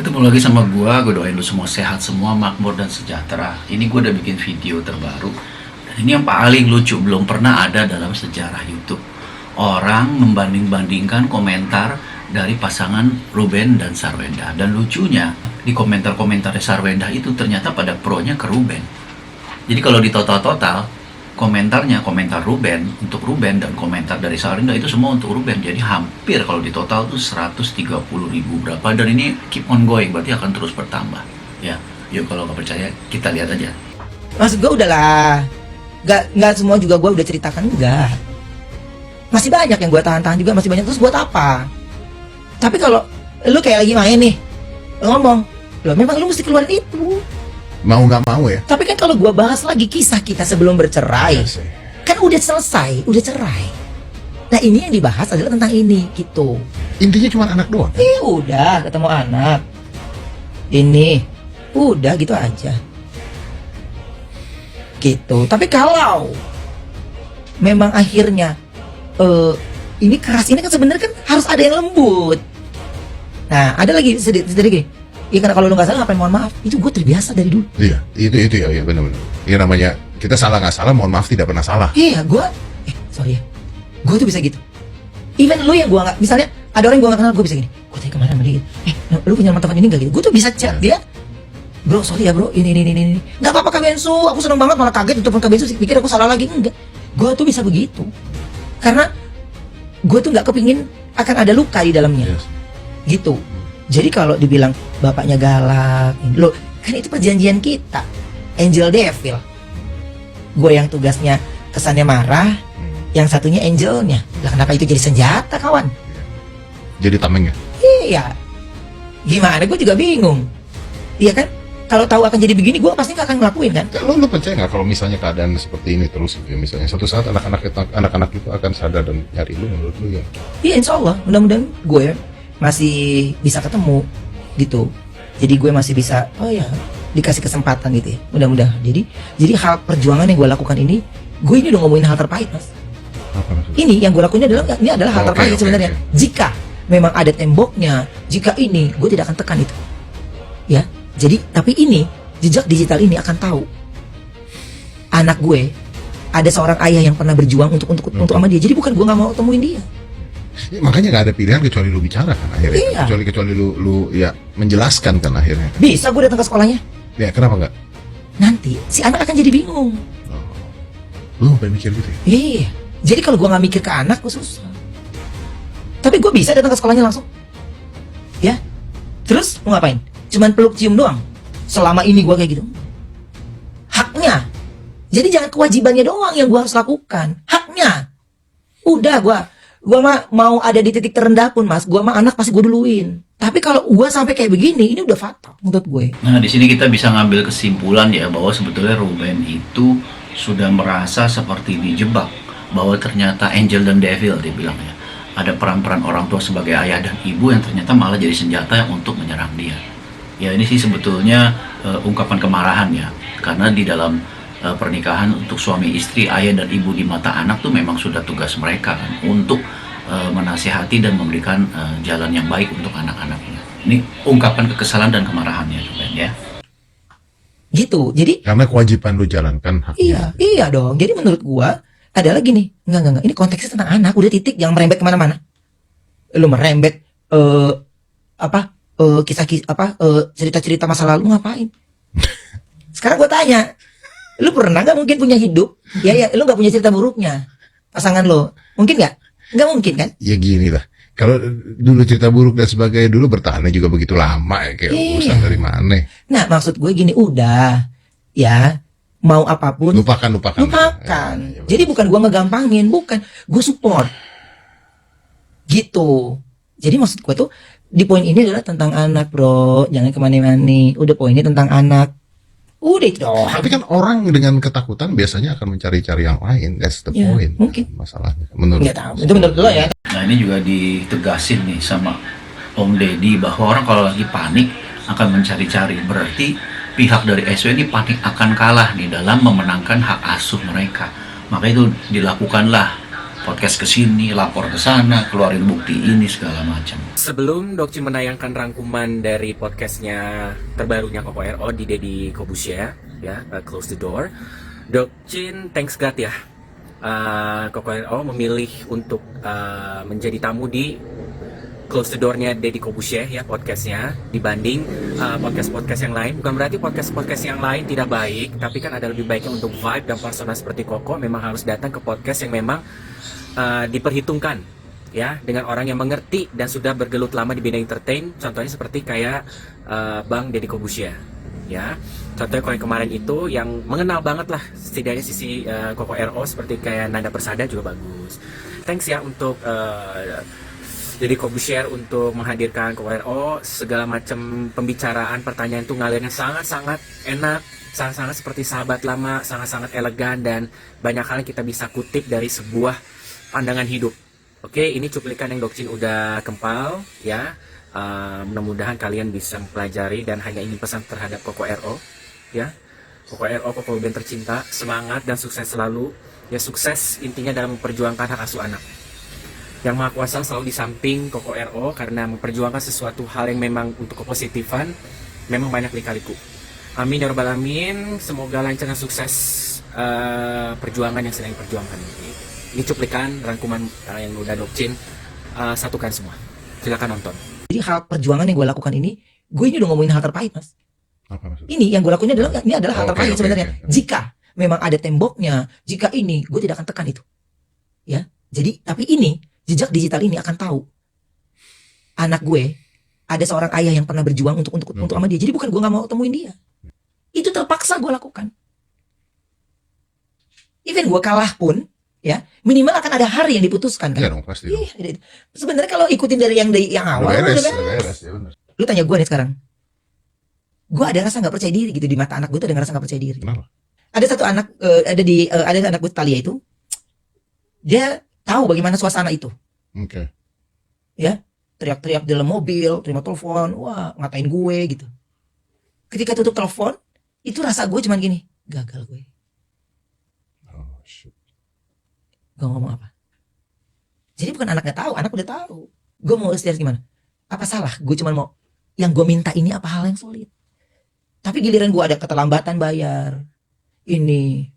Ketemu lagi sama gue doain lu semua sehat semua, makmur dan sejahtera. Ini gue udah bikin video terbaru. Dan ini yang paling lucu, belum pernah ada dalam sejarah YouTube. Orang membanding-bandingkan komentar dari pasangan Ruben dan Sarwenda. Dan lucunya, di komentar-komentar Sarwenda itu ternyata pada pro-nya ke Ruben. Jadi kalau di total-total, komentarnya, komentar Ruben untuk Ruben dan komentar dari Sarwenda itu semua untuk Ruben. Jadi hampir kalau di total tuh 130.000 berapa, dan ini keep on going, berarti akan terus bertambah. Ya, yuk kalau nggak percaya kita lihat aja. Maksud gue udahlah, nggak semua juga gue udah ceritakan, enggak. Masih banyak yang gue tahan-tahan juga, masih banyak. Terus buat apa? Tapi kalau lu kayak lagi main nih, lu ngomong, lo memang lu mesti keluarin itu. Mau nggak mau ya. Tapi kan kalau gue bahas lagi kisah kita sebelum bercerai, kan udah selesai, udah cerai. Nah ini yang dibahas adalah tentang ini gitu. Intinya cuma anak doang. Udah ketemu anak, ini udah gitu aja. Gitu. Tapi kalau memang akhirnya ini keras, ini kan sebenarnya kan harus ada yang lembut. Nah ada lagi sedikit gini. Iya, karena kalau lu nggak salah ngapain mohon maaf, itu gue terbiasa dari dulu. Iya, itu ya benar-benar. Iya, namanya kita salah nggak salah, mohon maaf tidak pernah salah. Iya, gue sorry ya, gue tuh bisa gitu. Even lu yang gue nggak, misalnya ada orang yang gue nggak kenal, gue bisa gini. Gue tanya kemana sama dia, lu punya teman ini nggak gitu? Gue tuh bisa chat dia, bro sorry ya bro, ini. Nggak apa-apa Kak Bensu, aku seneng banget, malah kaget itu pun Kak Bensu pikir aku salah lagi. Enggak, gue tuh bisa begitu karena gue tuh nggak kepingin akan ada luka di dalamnya. Yes. Gitu. Jadi kalau dibilang bapaknya galak, lo kan itu perjanjian kita, angel devil. Gue yang tugasnya kesannya marah, yang satunya angelnya. Lah kenapa itu jadi senjata, kawan? Jadi tameng ya. Iya. Gimana? Gue juga bingung. Iya kan? Kalau tahu akan jadi begini, gue pasti gak akan ngelakuin kan? Lo percaya nggak kalau misalnya keadaan seperti ini terus gitu ya, misalnya suatu saat anak-anak itu akan sadar dan nyari lu, menurut lu ya? Iya, insya Allah. Mudah-mudahan gue masih bisa ketemu gitu. Jadi gue masih bisa, oh ya, dikasih kesempatan gitu ya. Mudah-mudahan. Jadi hal perjuangan yang gue lakukan ini, gue ini udah ngomongin hal terpahit, Mas. Apa maksudnya? Ini yang gue lakuin adalah hal terpahit sebenarnya. Jika memang ada temboknya, jika ini, gue tidak akan tekan itu. Ya. Jadi, tapi ini jejak digital ini akan tahu anak gue ada seorang ayah yang pernah berjuang untuk sama dia. Jadi bukan gue nggak mau temuin dia. Ya, makanya nggak ada pilihan kecuali lu bicara kan akhirnya. Iya. Kecuali lu ya menjelaskan kan akhirnya. Bisa gue datang ke sekolahnya. Ya kenapa nggak? Nanti si anak akan jadi bingung. Lu pengen mikir gitu ya? Iya. Jadi kalau gue nggak mikir ke anak, gue susah. Tapi gue bisa datang ke sekolahnya langsung. Ya. Terus mau ngapain? Cuman peluk cium doang. Selama ini gue kayak gitu. Haknya. Jadi jangan kewajibannya doang yang gue harus lakukan. Haknya. Udah gue mah mau ada di titik terendah pun, Mas, gue mah anak pasti gue duluin. Tapi kalau gue sampai kayak begini, ini udah fatal menurut gue. Nah, di sini kita bisa ngambil kesimpulan ya bahwa sebetulnya Ruben itu sudah merasa seperti dijebak, bahwa ternyata angel dan devil dia bilang ya. Ada peran-peran orang tua sebagai ayah dan ibu yang ternyata malah jadi senjata yang untuk menyerang dia. Ya ini sih sebetulnya ungkapan kemarahan ya, karena di dalam pernikahan untuk suami istri, ayah dan ibu di mata anak tuh memang sudah tugas mereka kan untuk menasihati dan memberikan jalan yang baik untuk anak-anaknya. Ini ungkapan kekesalan dan kemarahannya Ruben ya. Gitu. Jadi Karena kewajiban lu jalankan haknya. iya dong. Jadi menurut gua adalah gini, enggak. Ini konteksnya tentang anak, udah titik, jangan merembet kemana-mana. Lu merembet cerita-cerita masa lalu ngapain? Sekarang gue tanya, lu pernah nggak mungkin punya hidup? Ya, lu nggak punya cerita buruknya pasangan lo, mungkin nggak? Nggak mungkin kan? Ya gini lah. Kalau dulu cerita buruk dan sebagainya dulu bertahannya juga begitu lama ya, kayak urusan dari mana? Nah maksud gue gini, udah ya mau apapun Lupakan. Ya, jadi bukan gue ngegampangin, bukan, gue support gitu. Jadi maksud gue tuh di poin ini adalah tentang anak, bro. Jangan kemana-mana. Udah poinnya tentang anak. Udah itu doang. Tapi kan orang dengan ketakutan biasanya akan mencari-cari yang lain. That's the Ya, point. mungkin. Masalahnya. Menurut Nggak tahu. Itu menurut lo ya. Nah ini juga ditegasin nih sama Om Deddy bahwa orang kalau lagi panik akan mencari-cari. Berarti pihak dari SW ini panik akan kalah nih dalam memenangkan hak asuh mereka. Maka itu dilakukanlah podcast ke sini, lapor ke sana, keluarin bukti ini segala macam. Sebelum Dokcin menayangkan rangkuman dari podcastnya terbarunya Koko RO di Deddy Corbuzier, ya, Close the Door, Dokcin thanks God ya, Koko RO memilih untuk menjadi tamu di Close the Door-nya Deddy Corbuzier ya, podcastnya, dibanding podcast-podcast yang lain. Bukan berarti podcast-podcast yang lain tidak baik, tapi kan ada lebih baiknya untuk vibe dan persona seperti Koko memang harus datang ke podcast yang memang diperhitungkan ya, dengan orang yang mengerti dan sudah bergelut lama di bidang entertain. Contohnya seperti kayak Bang Deddy Corbuzier ya. Contohnya kalau yang kemarin itu yang mengenal banget lah setidaknya sisi Koko RO, seperti kayak Nanda Persada juga bagus. Thanks ya untuk Deddy Corbuzier untuk menghadirkan Koko RO. Segala macam pembicaraan, pertanyaan itu ngalirnya sangat-sangat enak, sangat-sangat seperti sahabat lama, sangat-sangat elegan, dan banyak hal yang kita bisa kutip dari sebuah pandangan hidup. Oke, ini cuplikan yang Dokcin udah kempal ya. Mudah-mudahan kalian bisa mempelajari dan hanya ingin pesan terhadap Koko RO ya. Koko RO, Koko band tercinta, semangat dan sukses selalu. Ya, sukses intinya dalam memperjuangkan hak asuh anak. Yang Maha Kuasa selalu di samping Koko RO karena memperjuangkan sesuatu hal yang memang untuk kepositifan, memang banyak lika-liku. Amin ya rabbal alamin. Semoga lancar dan sukses perjuangan yang sedang diperjuangkan ini. Ini cuplikan rangkuman yang udah Dokcin satukan semua. Silakan nonton. Jadi hal perjuangan yang gue lakukan ini udah ngomongin hal terpahit, Mas. Apa maksudnya? Ini yang gue lakuin adalah hal terpahit sebenarnya. Oke. Jika memang ada temboknya, jika ini, gue tidak akan tekan itu. Ya, jadi tapi ini jejak digital ini akan tahu anak gue ada seorang ayah yang pernah berjuang untuk sama dia. Jadi bukan gue nggak mau temuin dia, itu terpaksa gue lakukan. Even gue kalah pun, ya minimal akan ada hari yang diputuskan kan. Iya dong, pasti dong. Iya, sebenarnya kalau ikutin dari yang awal Udah udah beres, beres. ya benar. Lu tanya gue nih sekarang, gue ada rasa nggak percaya diri gitu di mata anak gue tuh, ada rasa nggak percaya diri. Kenapa? Ada satu anak ada anak gue Talia itu, dia tahu bagaimana suasana itu. Oke. Ya, teriak-teriak dalam mobil, terima telepon, wah ngatain gue gitu. Ketika tutup telepon, itu rasa gue cuman gini, gagal gue. Oh shit. Gue ngomong apa? Jadi bukan anaknya tahu, anak udah tahu. Gue mau istilah gimana? Apa salah? Gue cuman mau, yang gue minta ini apa hal yang sulit. Tapi giliran gue ada keterlambatan bayar, ini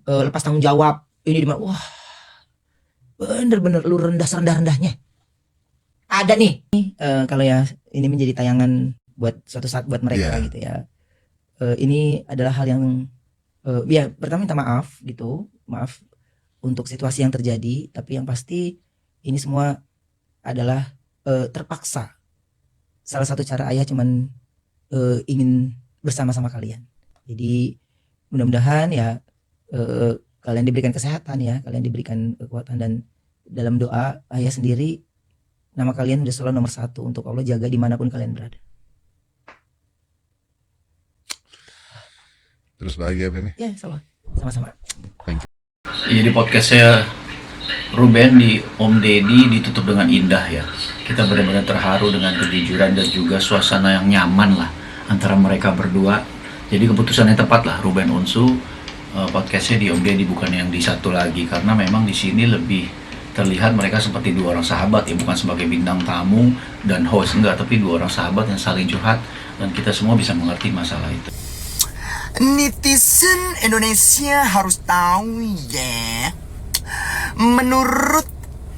lepas tanggung jawab, ini dimana? Wah, bener-bener lu rendah-rendahnya. Ada nih, kalau ya ini menjadi tayangan buat suatu saat buat mereka gitu ya. Ini adalah hal yang ya pertama minta maaf gitu, maaf untuk situasi yang terjadi. Tapi yang pasti ini semua adalah terpaksa. Salah satu cara ayah cuman ingin bersama-sama kalian. Jadi mudah-mudahan ya kalian diberikan kesehatan ya, kalian diberikan kekuatan, dan dalam doa ayah sendiri, nama kalian udah selalu nomor 1 untuk Allah jaga dimanapun kalian berada. Terus bahagia apa nih? Ya, sama-sama. Jadi podcastnya Ruben di Om Deddy ditutup dengan indah ya. Kita benar-benar terharu dengan kejujuran dan juga suasana yang nyaman lah antara mereka berdua. Jadi keputusan yang tepat lah Ruben Onsu podcastnya di Om Deddy, bukan yang di satu lagi, karena memang di sini lebih terlihat mereka seperti dua orang sahabat ya, bukan sebagai bintang tamu dan host, enggak, tapi dua orang sahabat yang saling curhat dan kita semua bisa mengerti masalah itu. Netizen Indonesia harus tahu ya, menurut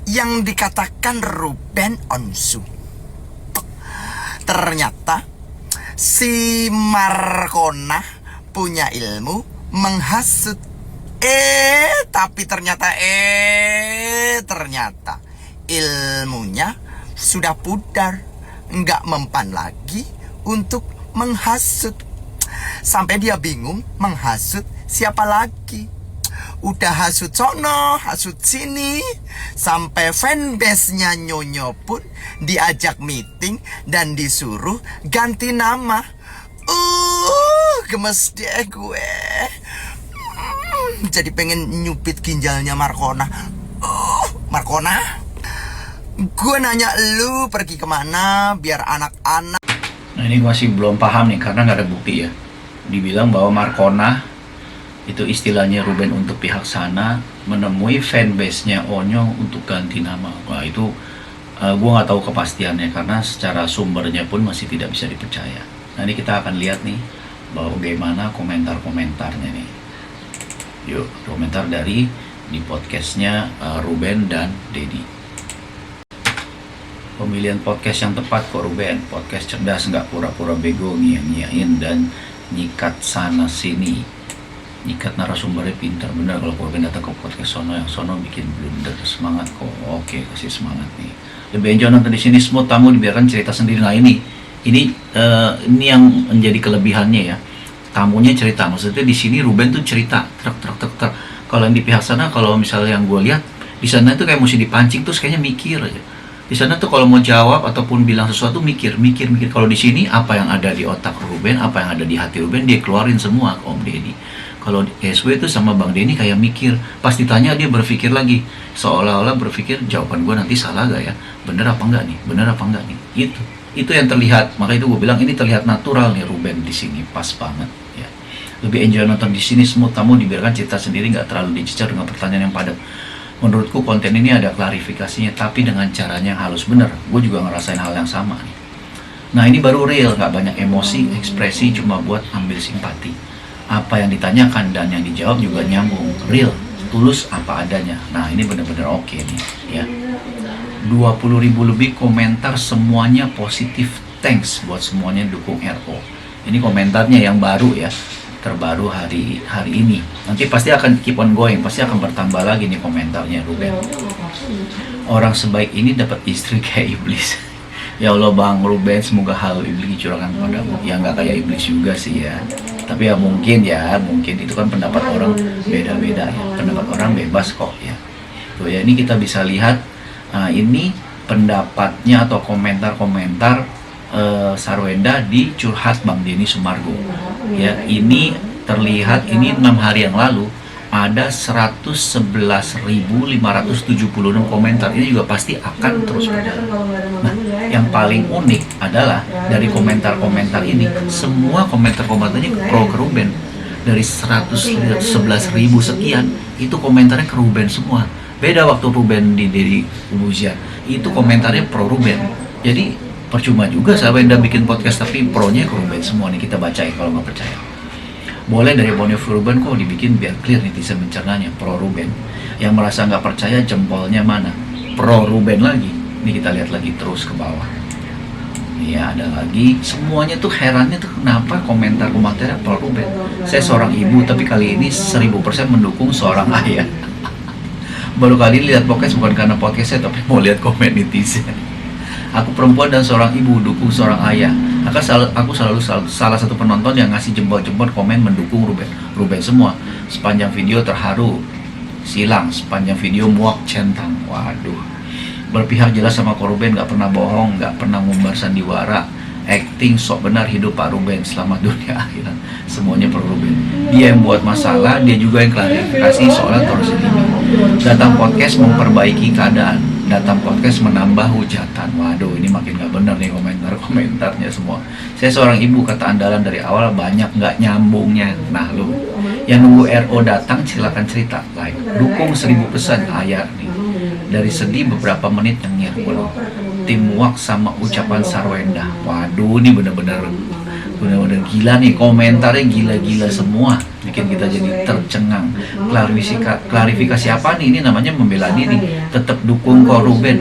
yang dikatakan Ruben Onsu, ternyata si Markona punya ilmu menghasut. Tapi ternyata ilmunya sudah pudar, nggak mempan lagi untuk menghasut. Sampai dia bingung menghasut siapa lagi. Udah hasut sono, hasut sini, sampai fanbase-nya Nyonyo pun diajak meeting dan disuruh ganti nama. Gemes deh gue. Jadi pengen nyupit ginjalnya Markona. Markona, gue nanya lu pergi kemana biar anak-anak. Nah ini masih belum paham nih karena nggak ada bukti ya. Dibilang bahwa Markona Itu istilahnya Ruben untuk pihak sana menemui fanbase-nya Onyo untuk ganti nama. Wah itu gue nggak tahu kepastiannya karena secara sumbernya pun masih tidak bisa dipercaya. Nah ini kita akan lihat nih bahwa bagaimana komentar-komentarnya nih. Yuk komentar dari di podcastnya Ruben dan Dedi. Pemilihan podcast yang tepat kok Ruben. Podcast cerdas, nggak pura-pura bego nyiain dan nyikat sana sini. Nyikat narasumbernya pintar, bener kalau Ruben datang ke podcast sono, yang sono bikin blunder. Semangat kok. Oke, kasih semangat nih. Lebih enjoy nonton di sini, semua tamu dibiarkan cerita sendiri. Nah ini yang menjadi kelebihannya ya. Tamunya cerita, maksudnya di sini Ruben tuh cerita truk. Kalau yang di pihak sana, kalau misalnya yang gue lihat di sana itu kayak mesti dipancing terus kayaknya mikir aja. Di sana tuh kalau mau jawab ataupun bilang sesuatu mikir. Kalau di sini apa yang ada di otak Ruben, apa yang ada di hati Ruben dia keluarin semua ke Om Deddy. Kalau di SW itu sama Bang Denny kayak mikir, pas ditanya dia berpikir lagi, seolah-olah berpikir jawaban gue nanti salah gak ya, bener apa enggak nih. Itu yang terlihat. Maka itu gue bilang ini terlihat natural nih Ruben di sini, pas banget ya. Lebih enjoy nonton di sini, semua tamu dibiarkan cerita sendiri, nggak terlalu dicecar dengan pertanyaan yang padat. Menurutku konten ini ada klarifikasinya, tapi dengan caranya yang halus. Bener, gue juga ngerasain hal yang sama nih. Nah ini baru real, nggak banyak emosi, ekspresi, cuma buat ambil simpati. Apa yang ditanyakan dan yang dijawab juga nyambung, real, tulus apa adanya. Nah ini benar-benar oke nih ya. 20.000 lebih komentar, semuanya positif. Thanks buat semuanya dukung RO. Ini komentarnya yang baru ya, terbaru hari ini. Nanti pasti akan keep on going, pasti akan bertambah lagi nih komentarnya Ruben. Orang sebaik ini dapat istri kayak iblis. Ya Allah Bang Ruben, semoga hal iblis dicurahkan padamu. Ya nggak kayak iblis juga sih ya. Tapi ya mungkin itu kan pendapat orang beda-beda ya. Pendapat orang bebas kok ya. Tuh ya, ini kita bisa lihat ini pendapatnya atau komentar-komentar Sarwenda di curhat Bang Denny Sumargo. Ya, ini terlihat ini 6 hari yang lalu ada 111.576 komentar. Ini juga pasti akan terus berjalan. Nah, yang paling unik adalah dari komentar-komentar ini, semua komentar-komentarnya pro ke Ruben. Dari 111.000 sekian, itu komentarnya ke Ruben semua. Beda waktu Ruben di Deddy Corbuzier, itu komentarnya pro Ruben. Jadi percuma juga Sarwenda bikin podcast tapi pro-nya ke Ruben semua nih. Kita bacain kalau nggak percaya. Boleh dari point of view Ruben kok dibikin biar clear netizen mencernanya, pro Ruben. Yang merasa nggak percaya jempolnya mana? Pro Ruben lagi. Ini kita lihat lagi terus ke bawah. Iya ada lagi. Semuanya tuh herannya tuh kenapa komentar-komentarnya pro Ruben. Saya seorang ibu tapi kali ini 1000% mendukung seorang ayah. Baru kali ini lihat podcast bukan karena podcastnya tapi mau lihat komen netizen. Aku perempuan dan seorang ibu dukung seorang ayah. Aku selalu salah satu penonton yang ngasih jempol-jempol komen mendukung Ruben semua. Sepanjang video terharu, silang. Sepanjang video muak centang. Waduh. Berpihak jelas sama Ko Ruben, nggak pernah bohong, nggak pernah ngumbar sandiwara. Acting sok benar hidup Pak Ruben, selamat dunia akhirat. Semuanya per Ruben. Dia yang buat masalah, dia juga yang klarifikasi soal torsi ini. Datang podcast memperbaiki keadaan. Datang podcast menambah hujatan. Waduh, ini makin gak bener nih komentarnya semua. Saya seorang ibu, kata andalan dari awal banyak gak nyambungnya. Nah lu, yang nunggu RO datang silakan cerita. Like, dukung 1000 pesan ayah nih. Dari sedih beberapa menit yang belum. Tim muak sama ucapan Sarwenda. Waduh, ini bener-bener gila nih, komentarnya gila-gila semua. Bikin kita jadi tercengang. Klarifikasi apa nih? Ini namanya membela diri. Tetap dukung Ko Ruben.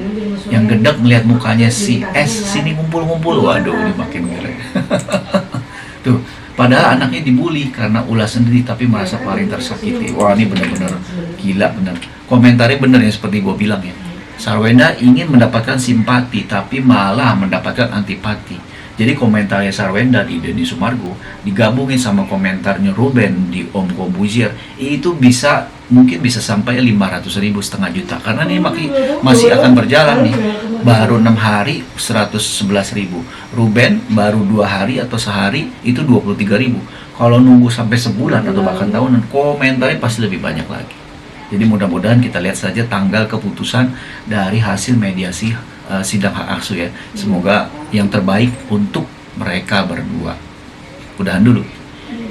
Yang gedek melihat mukanya si S sini ngumpul-ngumpul. Waduh, ini makin gila. Tuh, padahal anaknya dibully karena ulah sendiri tapi merasa paling tersakiti. Wah, ini benar-benar gila bener. Komentarnya bener ya seperti gue bilang ya. Sarwenda ingin mendapatkan simpati tapi malah mendapatkan antipati. Jadi komentarnya Sarwenda di Deddy Sumargo digabungin sama komentarnya Ruben di Om Corbuzier, itu mungkin bisa sampai 500.000, setengah juta. Karena ini masih akan berjalan nih. Baru 6 hari 111.000. Ruben baru 2 hari atau sehari itu 23.000. Kalau nunggu sampai sebulan atau bahkan tahunan, komentarnya pasti lebih banyak lagi. Jadi mudah-mudahan kita lihat saja tanggal keputusan dari hasil mediasi sidang hak asuh ya. Semoga yang terbaik untuk mereka berdua. Udahan dulu.